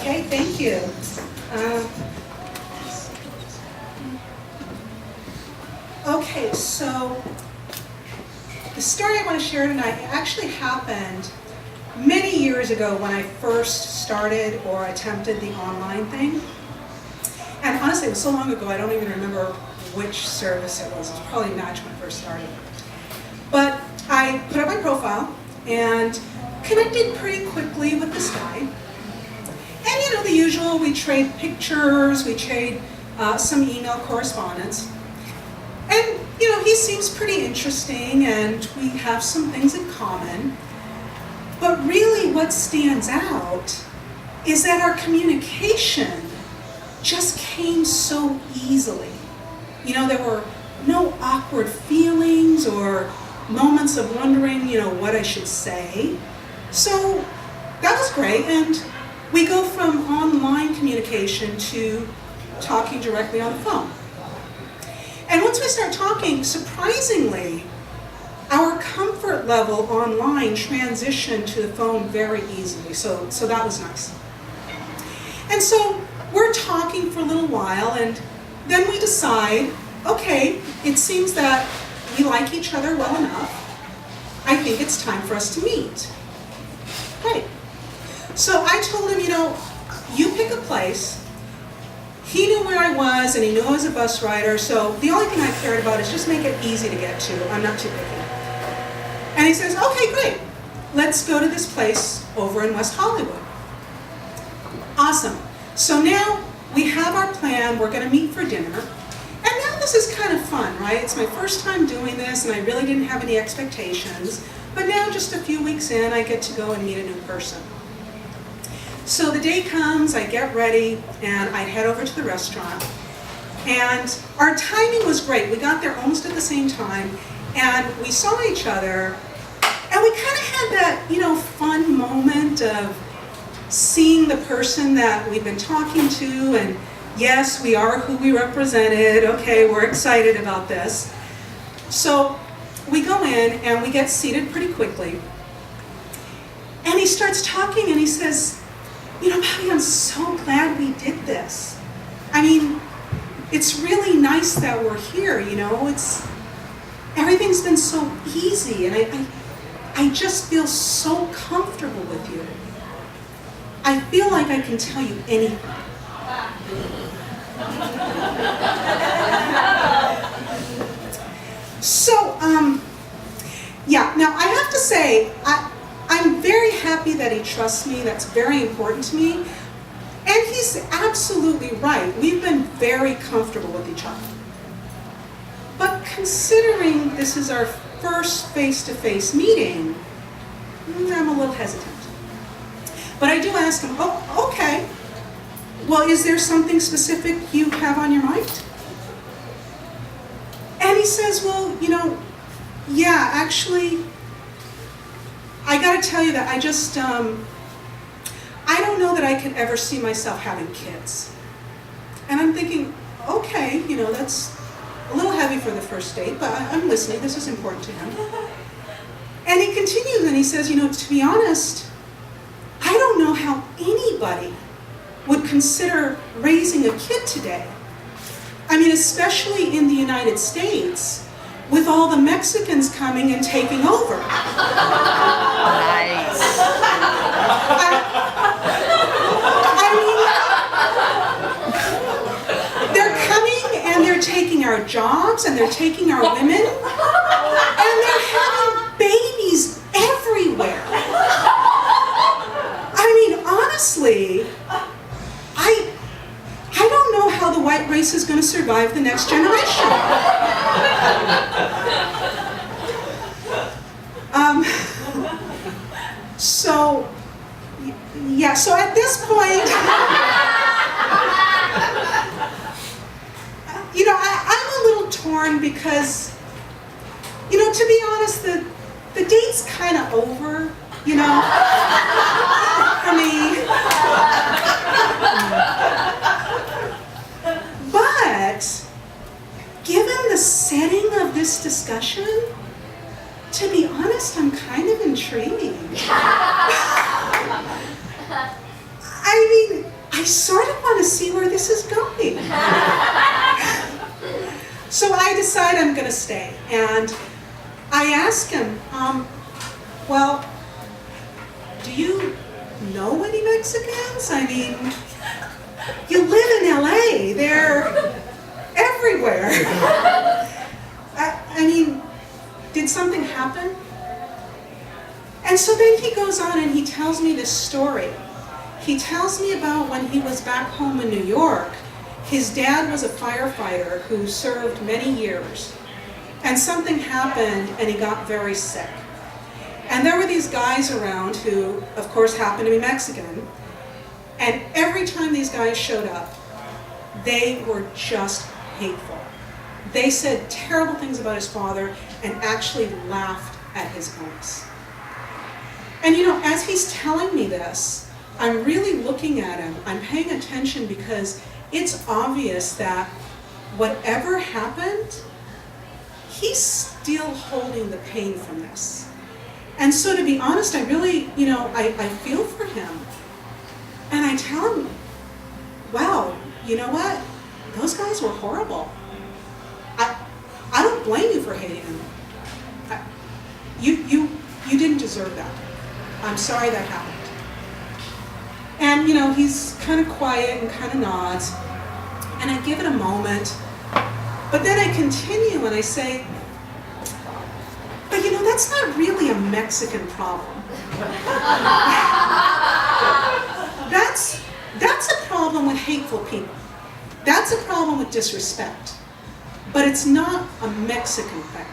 Okay, thank you. Okay, so the story I want to share tonight actually happened many years ago when I first started or attempted the online thing. And honestly, it was so long ago, I don't even remember which service it was. It was probably Match when I first started. But I put up my profile and connected pretty quickly with this guy. And you know, the usual, we trade pictures, we trade some email correspondence. And you know, he seems pretty interesting and we have some things in common. But really what stands out is that our communication just came so easily. You know, there were no awkward feelings or moments of wondering, you know, what I should say. So that was great, and we go from online communication to talking directly on the phone. And once we start talking, surprisingly, our comfort level online transitioned to the phone very easily, so that was nice. And so we're talking for a little while, and then we decide, okay, it seems that we like each other well enough. I think it's time for us to meet. Great. So I told him, you know, you pick a place. He knew where I was, and he knew I was a bus rider, so the only thing I cared about is just make it easy to get to. I'm not too picky. And he says, okay, great. Let's go to this place over in West Hollywood. Awesome. So now we have our plan. We're going to meet for dinner. And now this is kind of fun, right? It's my first time doing this, and I really didn't have any expectations. But now, just a few weeks in, I get to go and meet a new person. So the day comes, I get ready, and I head over to the restaurant. And our timing was great. We got there almost at the same time, and we saw each other, and we kind of had that, you know, fun moment of seeing the person that we've been talking to, and yes, we are who we represented. Okay, we're excited about this. So we go in, and we get seated pretty quickly. And he starts talking, and he says, you know, Bobbie, I'm so glad we did this. I mean, it's really nice that we're here, you know. Everything's been so easy, and I just feel so comfortable with you. I feel like I can tell you anything. So, yeah, now I have to say, I'm very happy that he trusts me. That's very important to me. And he's absolutely right. We've been very comfortable with each other. But considering this is our first face-to-face meeting, I'm a little hesitant. But I do ask him, oh, okay. Well, is there something specific you have on your mind? And he says, well, you know, yeah, actually, I gotta tell you that I just, I don't know that I could ever see myself having kids. And I'm thinking, okay, you know, that's a little heavy for the first date, but I'm listening, this is important to him. And he continues and he says, you know, to be honest, I don't know how anybody would consider raising a kid today. I mean, especially in the United States, with all the Mexicans coming and taking over. Nice. I mean, they're coming and they're taking our jobs and they're taking our women and they're having babies everywhere. I mean, honestly, I don't know how the white race is going to survive the next generation. So, yeah, so at this point, you know, I'm a little torn because, you know, to be honest, the date's kind of over, you know, for me. But, given the setting of this discussion, to be honest, I'm kind of intrigued. I I mean, I sort of want to see where this is going. So I decide I'm going to stay. And I ask him, well, do you know any Mexicans? I mean, you live in LA. They're everywhere. I mean, did something happen? And so then he goes on and he tells me this story. He tells me about when he was back home in New York. His dad was a firefighter who served many years. And something happened and he got very sick. And there were these guys around who, of course, happened to be Mexican. And every time these guys showed up, they were just hateful. They said terrible things about his father and actually laughed at his illness. And you know, as he's telling me this, I'm really looking at him. I'm paying attention because it's obvious that whatever happened, he's still holding the pain from this. And so to be honest, I really, I feel for him. And I tell him, wow, you know what? Those guys were horrible. I don't blame you for hating them. You didn't deserve that. I'm sorry that happened. And he's kind of quiet and kind of nods. And I give it a moment. But then I continue and I say, but that's not really a Mexican problem. That's a problem with hateful people. That's a problem with disrespect. But it's not a Mexican thing.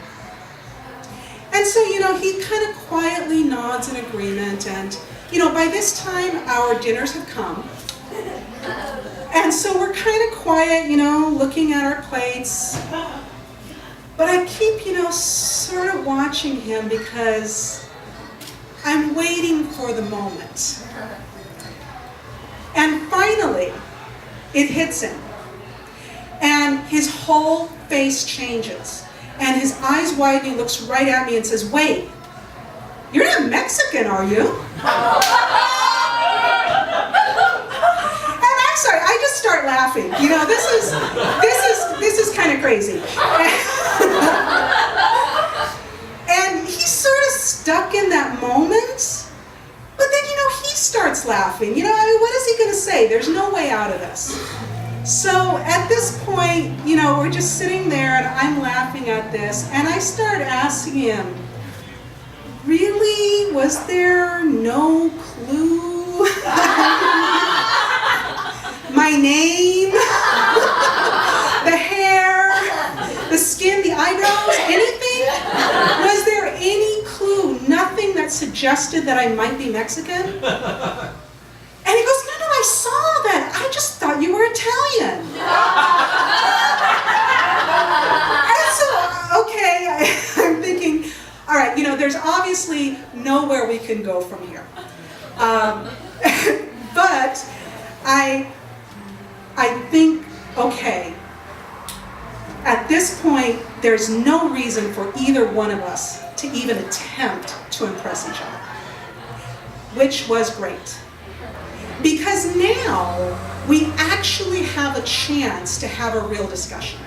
And so, he kind of quietly nods in agreement. And, by this time, our dinners have come. And so we're kind of quiet, looking at our plates. But I keep, sort of watching him because I'm waiting for the moment. And finally, it hits him. And his whole face changes. And his eyes widen, he looks right at me and says, wait, you're not Mexican, are you? And I'm sorry, I just start laughing. This is kind of crazy. And he's sort of stuck in that moment. But then, he starts laughing. What is he going to say? There's no way out of this. So at this point, we're just sitting there and I'm laughing at this. And I start asking him, really? Was there no clue? My name? The hair? The skin? The eyebrows? Anything? Was there any clue? Nothing that suggested that I might be Mexican? And he goes, no, I saw that. I just thought you were Italian. And so, okay, I'm thinking, all right, there's obviously nowhere we can go from here. But I think, okay, at this point, there's no reason for either one of us to even attempt to impress each other, which was great. Because now we actually have a chance to have a real discussion.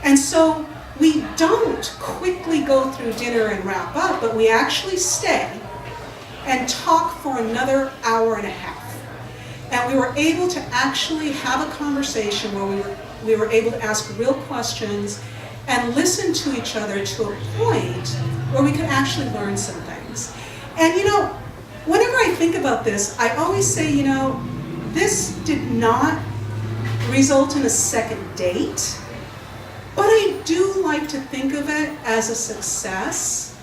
And so we don't quickly go through dinner and wrap up, but we actually stay and talk for another hour and a half. And we were able to actually have a conversation where we were able to ask real questions and listen to each other to a point where we could actually learn some things. And whenever I think about this, I always say, this did not result in a second date, but I do like to think of it as a success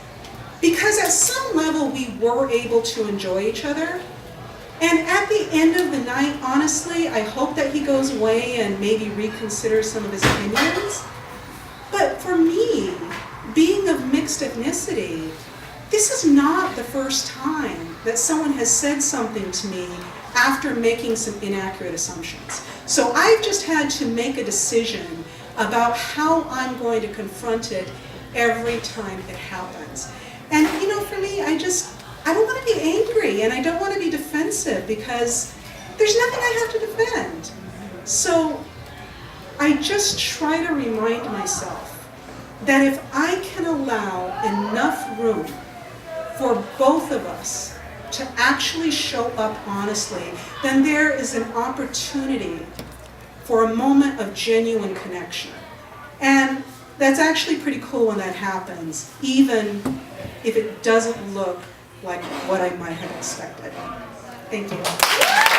because at some level we were able to enjoy each other. And at the end of the night, honestly, I hope that he goes away and maybe reconsiders some of his opinions. But for me, being of mixed ethnicity, this is not the first time that someone has said something to me after making some inaccurate assumptions. So I've just had to make a decision about how I'm going to confront it every time it happens. And for me, I don't want to be angry and I don't want to be defensive because there's nothing I have to defend. So I just try to remind myself that if I can allow enough room for both of us to actually show up honestly, then there is an opportunity for a moment of genuine connection. And that's actually pretty cool when that happens, even if it doesn't look like what I might have expected. Thank you.